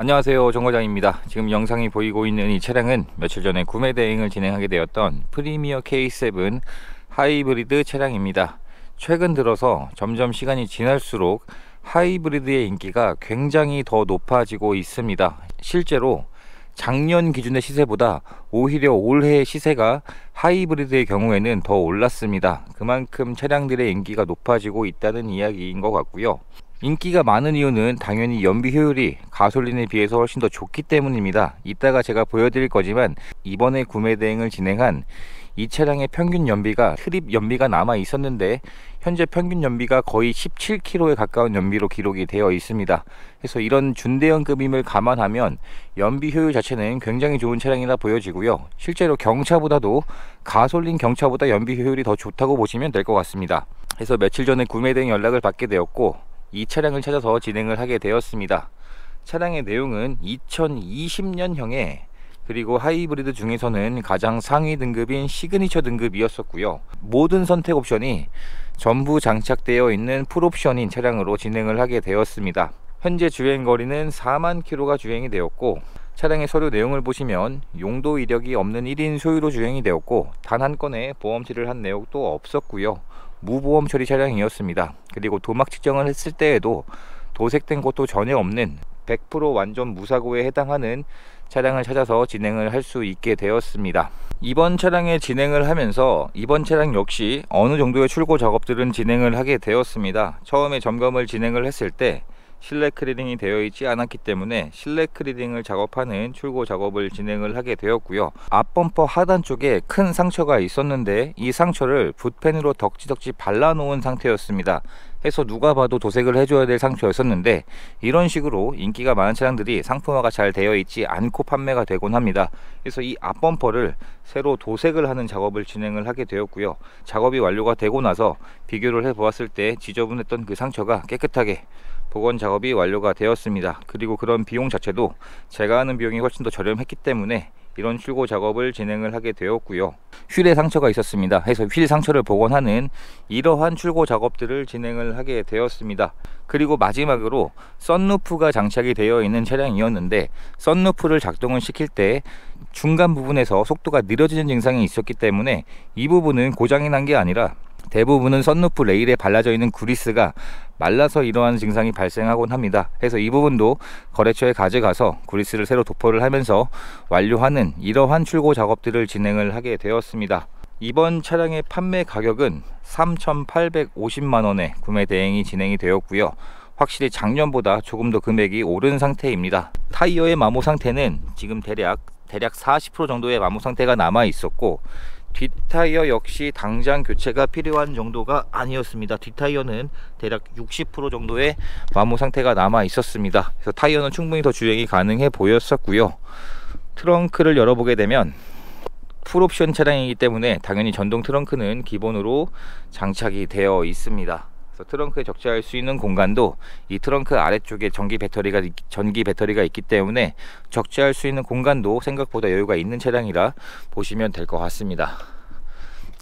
안녕하세요, 정과장입니다. 지금 영상이 보이고 있는 이 차량은 며칠 전에 구매 대행을 진행하게 되었던 프리미어 K7 하이브리드 차량입니다. 최근 들어서 점점 시간이 지날수록 하이브리드의 인기가 굉장히 더 높아지고 있습니다. 실제로 작년 기준의 시세보다 오히려 올해 시세가 하이브리드의 경우에는 더 올랐습니다. 그만큼 차량들의 인기가 높아지고 있다는 이야기인 것 같고요. 인기가 많은 이유는 당연히 연비 효율이 가솔린에 비해서 훨씬 더 좋기 때문입니다. 이따가 제가 보여드릴 거지만 이번에 구매 대행을 진행한 이 차량의 평균 연비가 트립 연비가 남아 있었는데 현재 평균 연비가 거의 17km에 가까운 연비로 기록이 되어 있습니다. 그래서 이런 준대형급임을 감안하면 연비 효율 자체는 굉장히 좋은 차량이라 보여지고요. 실제로 경차보다도 가솔린 경차보다 연비 효율이 더 좋다고 보시면 될 것 같습니다. 그래서 며칠 전에 구매 대행 연락을 받게 되었고 이 차량을 찾아서 진행을 하게 되었습니다. 차량의 내용은 2020년형에 그리고 하이브리드 중에서는 가장 상위 등급인 시그니처 등급이었었고요. 모든 선택 옵션이 전부 장착되어 있는 풀옵션인 차량으로 진행을 하게 되었습니다. 현재 주행거리는 4만 km가 주행이 되었고 차량의 서류 내용을 보시면 용도 이력이 없는 1인 소유로 주행이 되었고 단 한 건의 보험치를 한 내용도 없었고요. 무보험 처리 차량이었습니다. 그리고 도막 측정을 했을 때에도 도색된 것도 전혀 없는 100% 완전 무사고에 해당하는 차량을 찾아서 진행을 할 수 있게 되었습니다. 이번 차량에 진행을 하면서 이번 차량 역시 어느 정도의 출고 작업들은 진행을 하게 되었습니다. 처음에 점검을 진행을 했을 때 실내 클리닝이 되어 있지 않았기 때문에 실내 클리닝을 작업하는 출고 작업을 진행을 하게 되었고요. 앞범퍼 하단 쪽에 큰 상처가 있었는데 이 상처를 붓펜으로 덕지덕지 발라 놓은 상태였습니다. 해서 누가 봐도 도색을 해줘야 될 상처였었는데 이런 식으로 인기가 많은 차량들이 상품화가 잘 되어 있지 않고 판매가 되곤 합니다. 그래서 이 앞범퍼를 새로 도색을 하는 작업을 진행을 하게 되었고요. 작업이 완료가 되고 나서 비교를 해 보았을 때 지저분했던 그 상처가 깨끗하게 복원 작업이 완료가 되었습니다. 그리고 그런 비용 자체도 제가 하는 비용이 훨씬 더 저렴했기 때문에 이런 출고 작업을 진행을 하게 되었고요. 휠에 상처가 있었습니다. 해서 휠 상처를 복원하는 이러한 출고 작업들을 진행을 하게 되었습니다. 그리고 마지막으로 썬루프가 장착이 되어 있는 차량이었는데 썬루프를 작동을 시킬 때 중간 부분에서 속도가 느려지는 증상이 있었기 때문에 이 부분은 고장이 난 게 아니라 대부분은 썬루프 레일에 발라져 있는 그리스가 말라서 이러한 증상이 발생하곤 합니다. 그래서 이 부분도 거래처에 가져가서 그리스를 새로 도포를 하면서 완료하는 이러한 출고 작업들을 진행을 하게 되었습니다. 이번 차량의 판매 가격은 3,850만원에 구매 대행이 진행이 되었고요. 확실히 작년보다 조금 더 금액이 오른 상태입니다. 타이어의 마모 상태는 지금 대략 40% 정도의 마모 상태가 남아 있었고 뒷타이어 역시 당장 교체가 필요한 정도가 아니었습니다. 뒷타이어는 대략 60% 정도의 마모 상태가 남아 있었습니다. 그래서 타이어는 충분히 더 주행이 가능해 보였었고요. 트렁크를 열어보게 되면 풀옵션 차량이기 때문에 당연히 전동 트렁크는 기본으로 장착이 되어 있습니다. 그래서 트렁크에 적재할 수 있는 공간도 이 트렁크 아래쪽에 전기 배터리가 있기 때문에 적재할 수 있는 공간도 생각보다 여유가 있는 차량이라 보시면 될 것 같습니다.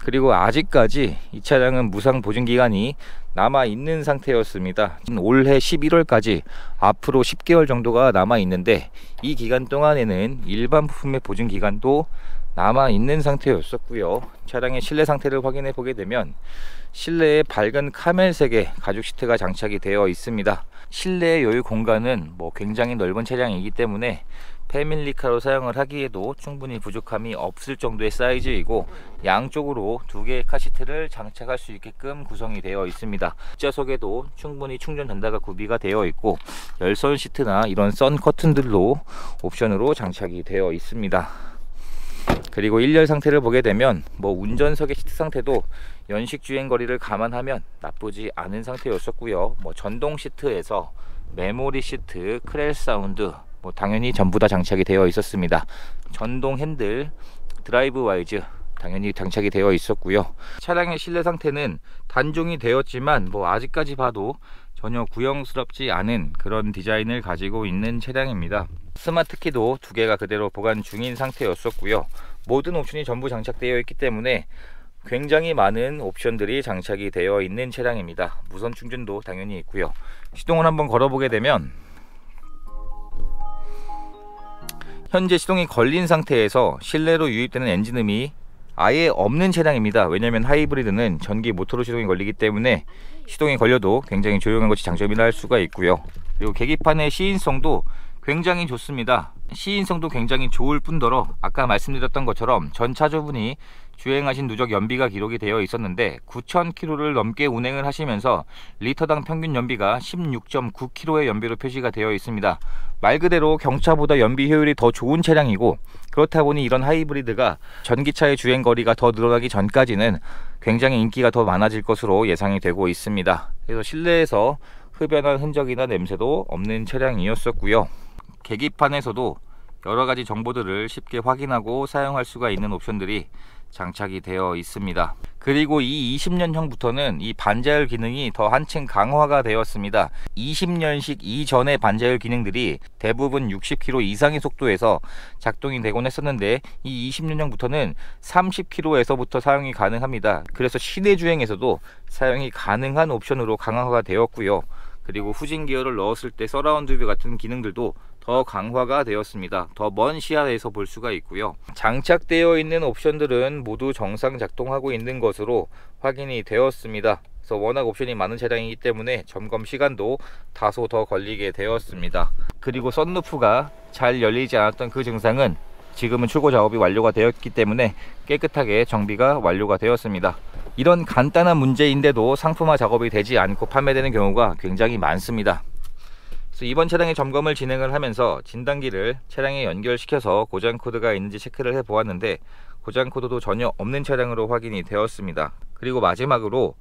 그리고 아직까지 이 차량은 무상 보증 기간이 남아 있는 상태였습니다. 올해 11월까지 앞으로 10개월 정도가 남아 있는데 이 기간 동안에는 일반 부품의 보증 기간도 남아 있는 상태였었고요. 차량의 실내 상태를 확인해 보게 되면 실내에 밝은 카멜색의 가죽 시트가 장착이 되어 있습니다. 실내의 여유 공간은 굉장히 넓은 차량이기 때문에 패밀리카로 사용을 하기에도 충분히 부족함이 없을 정도의 사이즈이고 양쪽으로 두 개의 카시트를 장착할 수 있게끔 구성이 되어 있습니다. 뒷좌석에도 충분히 충전 단자가 구비가 되어 있고 열선 시트나 이런 선 커튼들로 옵션으로 장착이 되어 있습니다. 그리고 1열 상태를 보게 되면 운전석의 시트 상태도 연식 주행 거리를 감안하면 나쁘지 않은 상태였었고요. 전동 시트에서 메모리 시트, 크렐 사운드 당연히 전부 다 장착이 되어 있었습니다. 전동 핸들, 드라이브 와이즈 당연히 장착이 되어 있었고요. 차량의 실내 상태는 단종이 되었지만 아직까지 봐도 전혀 구형스럽지 않은 그런 디자인을 가지고 있는 차량입니다. 스마트 키도 두 개가 그대로 보관 중인 상태였었고요. 모든 옵션이 전부 장착되어 있기 때문에 굉장히 많은 옵션들이 장착이 되어 있는 차량입니다. 무선 충전도 당연히 있고요. 시동을 한번 걸어보게 되면 현재 시동이 걸린 상태에서 실내로 유입되는 엔진음이 아예 없는 차량입니다. 왜냐하면 하이브리드는 전기 모터로 시동이 걸리기 때문에 시동이 걸려도 굉장히 조용한 것이 장점이라 할 수가 있고요. 그리고 계기판의 시인성도 굉장히 좋습니다. 시인성도 굉장히 좋을 뿐더러 아까 말씀드렸던 것처럼 전 차주분이 주행하신 누적 연비가 기록이 되어 있었는데 9,000km를 넘게 운행을 하시면서 리터당 평균 연비가 16.9km의 연비로 표시가 되어 있습니다. 말 그대로 경차보다 연비 효율이 더 좋은 차량이고, 그렇다 보니 이런 하이브리드가 전기차의 주행거리가 더 늘어나기 전까지는 굉장히 인기가 더 많아질 것으로 예상이 되고 있습니다. 그래서 실내에서 흡연한 흔적이나 냄새도 없는 차량이었었고요. 계기판에서도 여러가지 정보들을 쉽게 확인하고 사용할 수가 있는 옵션들이 장착이 되어 있습니다. 그리고 이 20년형부터는 이 반자율 기능이 더 한층 강화가 되었습니다. 20년식 이전의 반자율 기능들이 대부분 60km 이상의 속도에서 작동이 되곤 했었는데, 이 20년형부터는 30km에서부터 사용이 가능합니다. 그래서 시내 주행에서도 사용이 가능한 옵션으로 강화가 되었고요. 그리고 후진 기어를 넣었을 때 서라운드 뷰 같은 기능들도 더 강화가 되었습니다. 더 먼 시야에서 볼 수가 있고요. 장착되어 있는 옵션들은 모두 정상 작동하고 있는 것으로 확인이 되었습니다. 그래서 워낙 옵션이 많은 차량이기 때문에 점검 시간도 다소 더 걸리게 되었습니다. 그리고 썬루프가 잘 열리지 않았던 그 증상은 지금은 출고 작업이 완료가 되었기 때문에 깨끗하게 정비가 완료가 되었습니다. 이런 간단한 문제인데도 상품화 작업이 되지 않고 판매되는 경우가 굉장히 많습니다. 그래서 이번 차량의 점검을 진행을 하면서 진단기를 차량에 연결시켜서 고장 코드가 있는지 체크를 해 보았는데, 고장 코드도 전혀 없는 차량으로 확인이 되었습니다. 그리고 마지막으로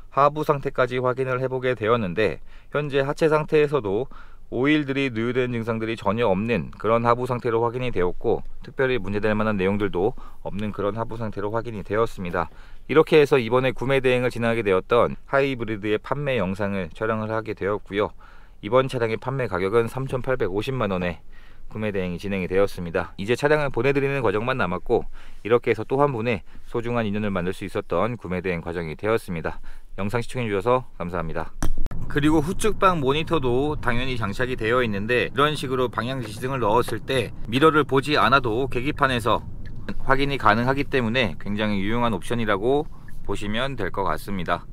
하부 상태까지 확인을 해보게 되었는데, 현재 하체 상태에서도 오일들이 누유된 증상들이 전혀 없는 그런 하부 상태로 확인이 되었고, 특별히 문제될 만한 내용들도 없는 그런 하부 상태로 확인이 되었습니다. 이렇게 해서 이번에 구매 대행을 진행하게 되었던 하이브리드의 판매 영상을 촬영을 하게 되었고요. 이번 차량의 판매 가격은 3,850만원에 구매 대행이 진행이 되었습니다. 이제 차량을 보내드리는 과정만 남았고, 이렇게 해서 또 한 분의 소중한 인연을 만들 수 있었던 구매 대행 과정이 되었습니다. 영상 시청해 주셔서 감사합니다. 그리고 후측방 모니터도 당연히 장착이 되어 있는데, 이런 식으로 방향 지시등을 넣었을 때 미러를 보지 않아도 계기판에서 확인이 가능하기 때문에 굉장히 유용한 옵션이라고 보시면 될 것 같습니다.